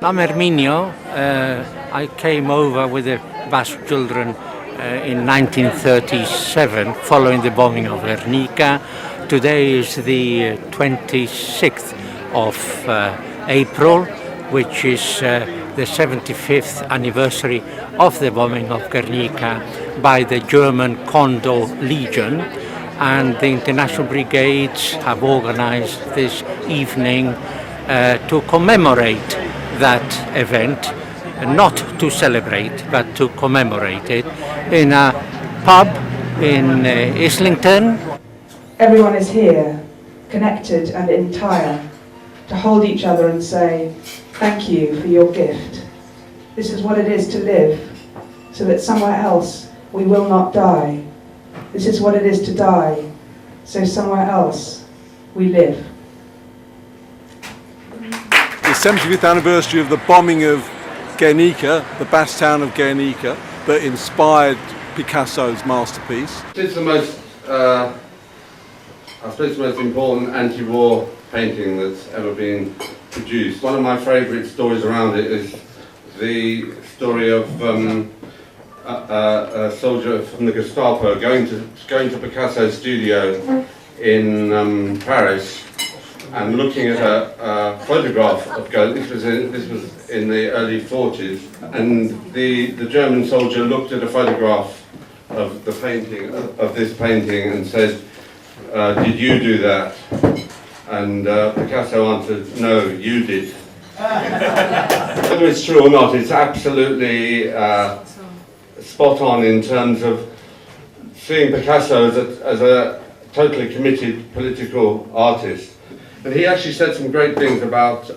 I'm Herminio. I came over with the Basque children in 1937 following the bombing of Guernica. Today is the 26th of April, which is the 75th anniversary of the bombing of Guernica by the German Condor Legion, and the international brigades have organized this evening to commemorate that event, not to celebrate but to commemorate it, in a pub in Islington. Everyone is here, connected and entire, to hold each other and say, thank you for your gift. This is what it is to live, so that somewhere else we will not die. This is what it is to die, so somewhere else we live. The 75th anniversary of the bombing of Guernica, the Basque town of Guernica, that inspired Picasso's masterpiece. It's the most, I suppose, the most important anti-war painting that's ever been produced. One of my favourite stories around it is the story of a soldier from the Gestapo going to Picasso's studio in Paris and looking at a photograph of Guernica. This was in the early 40s, and the German soldier looked at a photograph of the painting, of this painting, and said, "Did you do that?" And Picasso answered, "No, you did." Whether it's true or not, it's absolutely spot on in terms of seeing Picasso as a totally committed political artist. And he actually said some great things about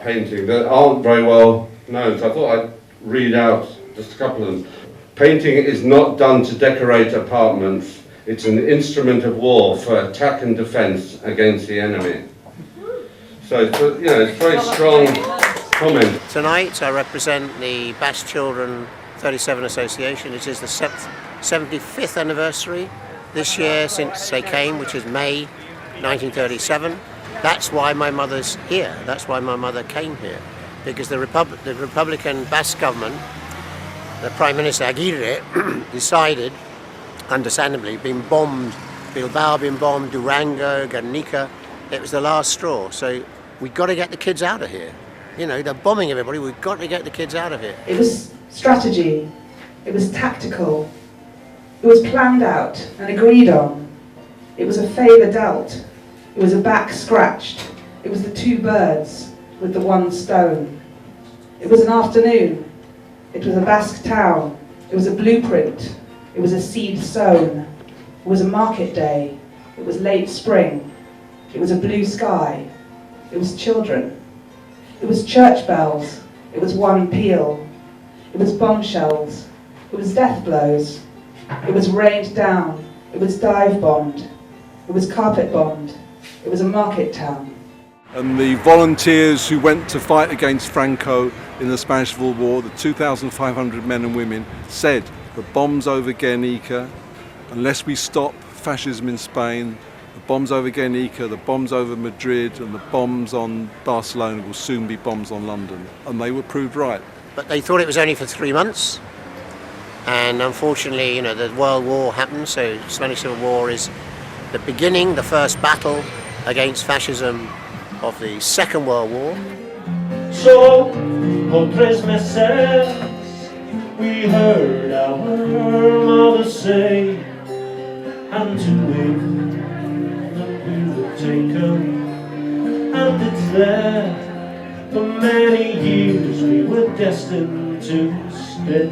painting that aren't very well known, so I thought I'd read out just a couple of them. Painting is not done to decorate apartments. It's an instrument of war for attack and defence against the enemy. So, it's a very strong comment. Tonight I represent the Basque Children 37 Association. It is the 75th anniversary this year since they came, which is May 1937. That's why my mother's here. That's why my mother came here. Because the Republican Basque government, the Prime Minister Aguirre, decided, understandably, been bombed, Bilbao been bombed, Durango, Guernica. It was the last straw. So we've got to get the kids out of here. You know, they're bombing everybody. We've got to get the kids out of here. It was strategy. It was tactical. It was planned out and agreed on. It was a favour dealt. It was a back scratched. It was the two birds with the one stone. It was an afternoon. It was a Basque town. It was a blueprint. It was a seed sown. It was a market day. It was late spring. It was a blue sky. It was children. It was church bells. It was one peal. It was bombshells. It was death blows. It was rained down. It was dive bombed. It was carpet bombed. It was a market town. And the volunteers who went to fight against Franco in the Spanish Civil War, the 2,500 men and women, said the bombs over Guernica, unless we stop fascism in Spain, the bombs over Guernica, the bombs over Madrid, and the bombs on Barcelona will soon be bombs on London. And they were proved right. But they thought it was only for 3 months. And unfortunately, the World War happened, so the Spanish Civil War is the beginning, the first battle against fascism of the Second World War. So, por 3 meses, we heard our mother say, and to win, that we would take her, and it's there, for many years we were destined to stay.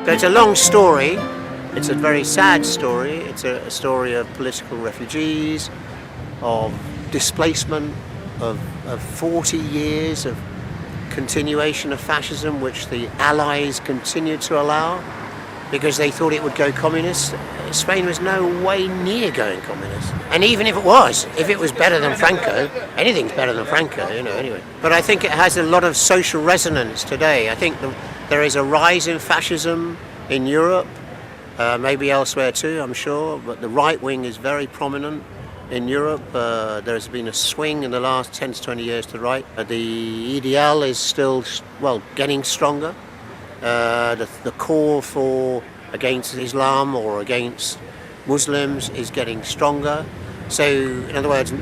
So it's a long story. It's a very sad story. It's a story of political refugees, of displacement, of 40 years of continuation of fascism, which the Allies continued to allow because they thought it would go communist. Spain was no way near going communist. And even if it was better than Franco, anything's better than Franco, anyway. But I think it has a lot of social resonance today. I think there is a rise in fascism in Europe, maybe elsewhere too, I'm sure, but the right wing is very prominent. in Europe. There has been a swing in the last 10 to 20 years to the right. The EDL is still, well, getting stronger. The call for against Islam or against Muslims is getting stronger. So, in other words,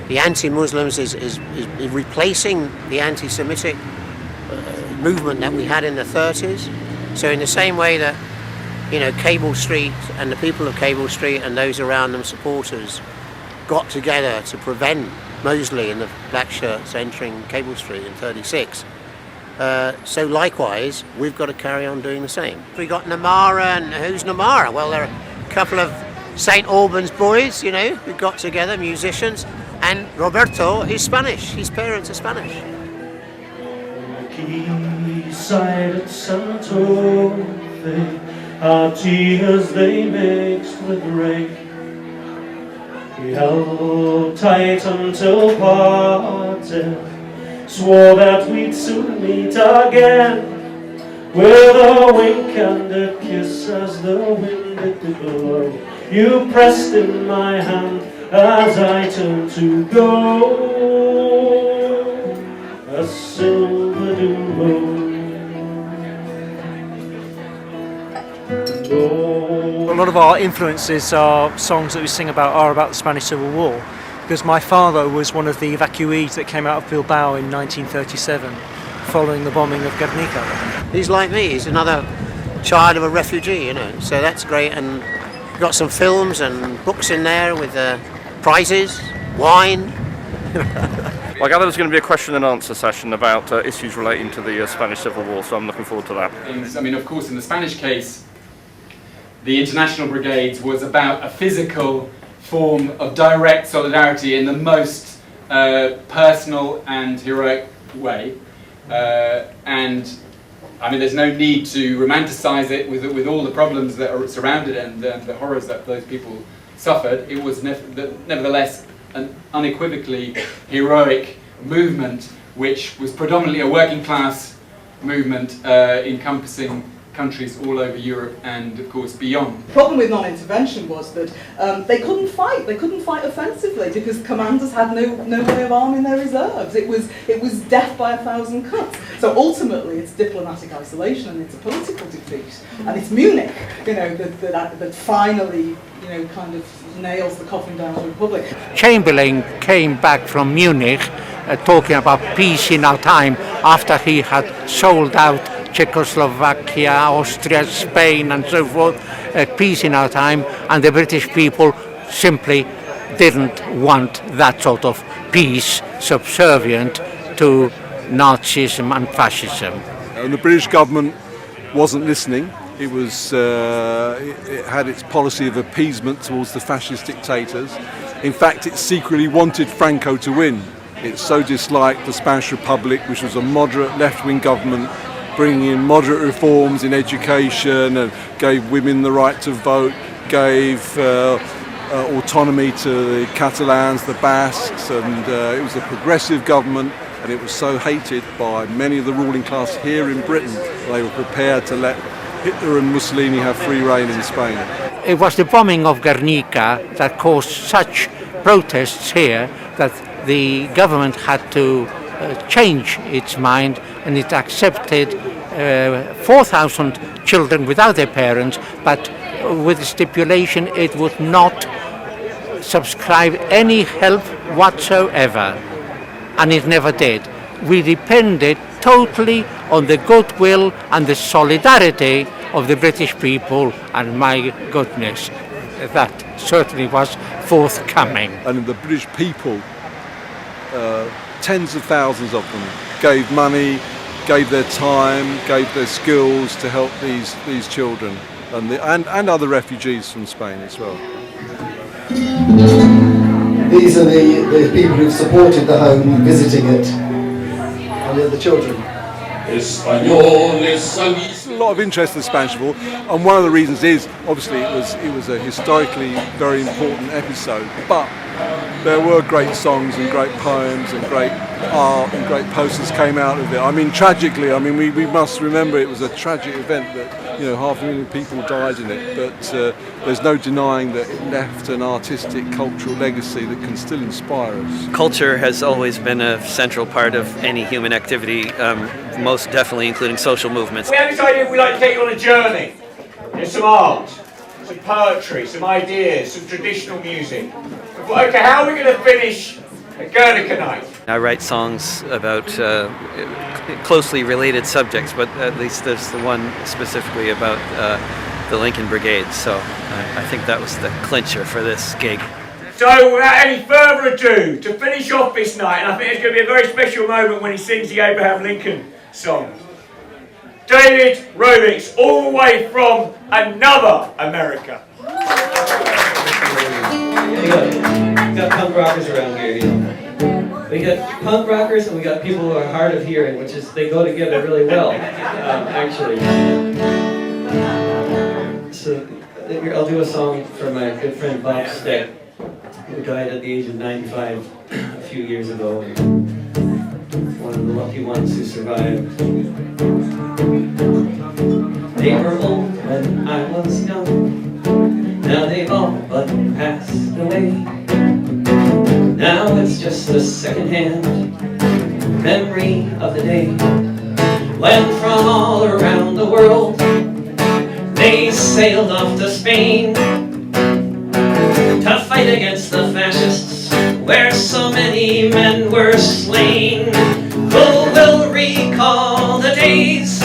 the anti-Muslims is replacing the anti-Semitic movement that we had in the 30s. So in the same way that, you know, Cable Street and the people of Cable Street and those around them supporters got together to prevent Mosley and the black shirts entering Cable Street in 36. So likewise, we've got to carry on doing the same. We got Namara, and who's Namara? Well, there are a couple of St. Albans boys, you know, who got together, musicians, and Roberto is Spanish. His parents are Spanish. Quayside at Santo, our tears they mixed with rain. We held tight until parted, swore that we'd soon meet again, with a wink and a kiss as the wind did blow. You pressed in my hand as I turned to go, a silver duo. A lot of our influences are songs that we sing about are about the Spanish Civil War, because my father was one of the evacuees that came out of Bilbao in 1937 following the bombing of Guernica. He's like me, he's another child of a refugee, you know, so that's great. And we've got some films and books in there with prizes, wine. Well, I gather there's going to be a question and answer session about issues relating to the Spanish Civil War, so I'm looking forward to that. I mean, of course, in the Spanish case, the International Brigades was about a physical form of direct solidarity in the most personal and heroic way. And I mean, there's no need to romanticize it with all the problems that are surrounded and the horrors that those people suffered. It was nevertheless an unequivocally heroic movement, which was predominantly a working class movement encompassing countries all over Europe and, of course, beyond. The problem with non-intervention was that they couldn't fight offensively because commanders had no way of arming their reserves. It was death by 1,000 cuts. So ultimately it's diplomatic isolation and it's a political defeat. And it's Munich, you know, that finally, you know, kind of nails the coffin down to the Republic. Chamberlain came back from Munich talking about peace in our time after he had sold out Czechoslovakia, Austria, Spain and so forth, peace in our time, and the British people simply didn't want that sort of peace subservient to Nazism and fascism. And the British government wasn't listening. It had its policy of appeasement towards the fascist dictators. In fact, it secretly wanted Franco to win. It so disliked the Spanish Republic, which was a moderate left-wing government, bringing in moderate reforms in education and gave women the right to vote, gave autonomy to the Catalans, the Basques, and it was a progressive government, and it was so hated by many of the ruling class here in Britain, they were prepared to let Hitler and Mussolini have free rein in Spain. It was the bombing of Guernica that caused such protests here that the government had to change its mind, and it accepted 4,000 children without their parents, but with the stipulation it would not subscribe any help whatsoever, and it never did. We depended totally on the goodwill and the solidarity of the British people, and my goodness, that certainly was forthcoming. And the British people, tens of thousands of them, gave money, gave their time, gave their skills to help these children and other refugees from Spain as well. These are the people who've supported the home, visiting it, and they're the children. There's a lot of interest in the Spanish War, and one of the reasons is obviously it was a historically very important episode, but there were great songs and great poems and great art and great posters came out of it. I mean, tragically, we must remember it was a tragic event that You know, 500,000 people died in it, but there's no denying that it left an artistic, cultural legacy that can still inspire us. Culture has always been a central part of any human activity, most definitely including social movements. We have this idea we like to take you on a journey. There's some art, some poetry, some ideas, some traditional music. But, okay, how are we going to finish a Guernica night? I write songs about closely related subjects, but at least there's the one specifically about the Lincoln Brigades, so I think that was the clincher for this gig. So without any further ado, to finish off this night, and I think it's going to be a very special moment when he sings the Abraham Lincoln song, David Rovics, all the way from another America. We got punk rockers around here, you know. We got punk rockers and we got people who are hard of hearing, which is, they go together really well, actually. So I'll do a song for my good friend Basque, who died at the age of 95 a few years ago, and one of the lucky ones who survived. They were old when I was young, now they've all but passed away. Now it's just a second-hand memory of the day when from all around the world they sailed off to Spain to fight against the fascists, where so many men were slain. Who will recall the days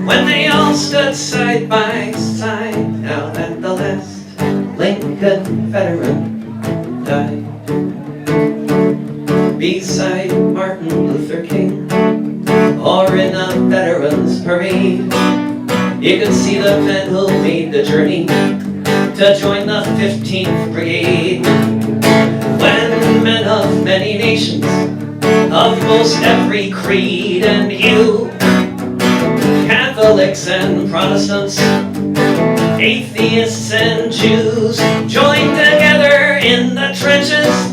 when they all stood side by side, now that the last Lincoln veteran died? Beside Martin Luther King, or in a veterans parade, you can see the men who made the journey to join the 15th Brigade. When men of many nations, of most every creed and hue, Catholics and Protestants, atheists and Jews, joined together in the trenches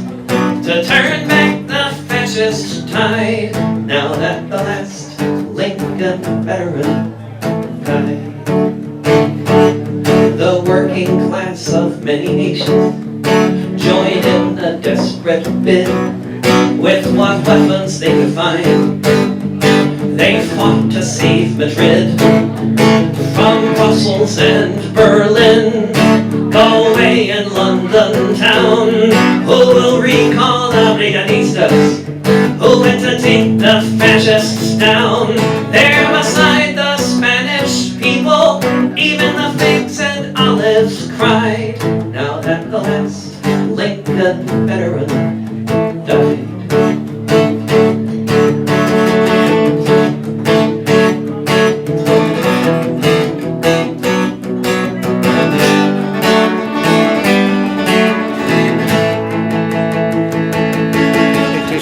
to turn back the fascist tide, now that the last Lincoln veteran died. The working class of many nations joined in a desperate bid with what weapons they could find. They fought to save Madrid from Brussels and Berlin, Galway and London town. Who will recall the Brigadistas who went to take the fascists down? There beside the Spanish people, even the figs and olives cried, now that the last Lincoln veteran died.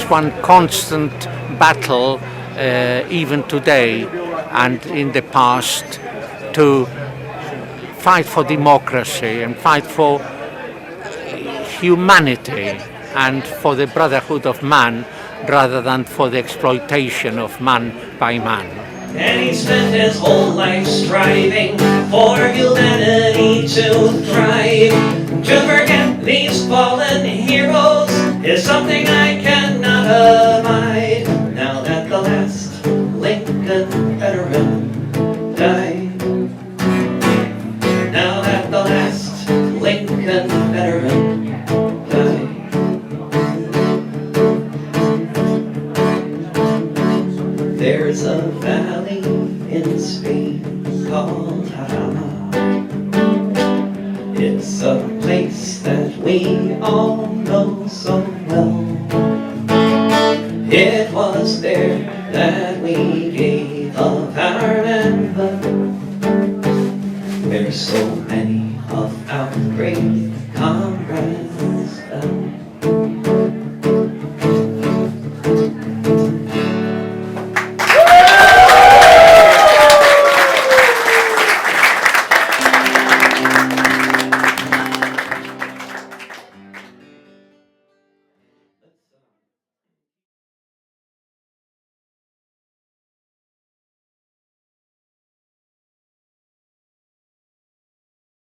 One constant battle, even today and in the past, to fight for democracy and fight for humanity and for the brotherhood of man rather than for the exploitation of man by man. And he spent his whole life striving for humanity to thrive. To forget these fallen heroes is something I cannot abide, now that the last Lincoln veteran died. Now that the last Lincoln veteran died. There's a valley in Spain called Jarama. It's a place that we all know so well. It was there that we gave up our manhood, where so many of our great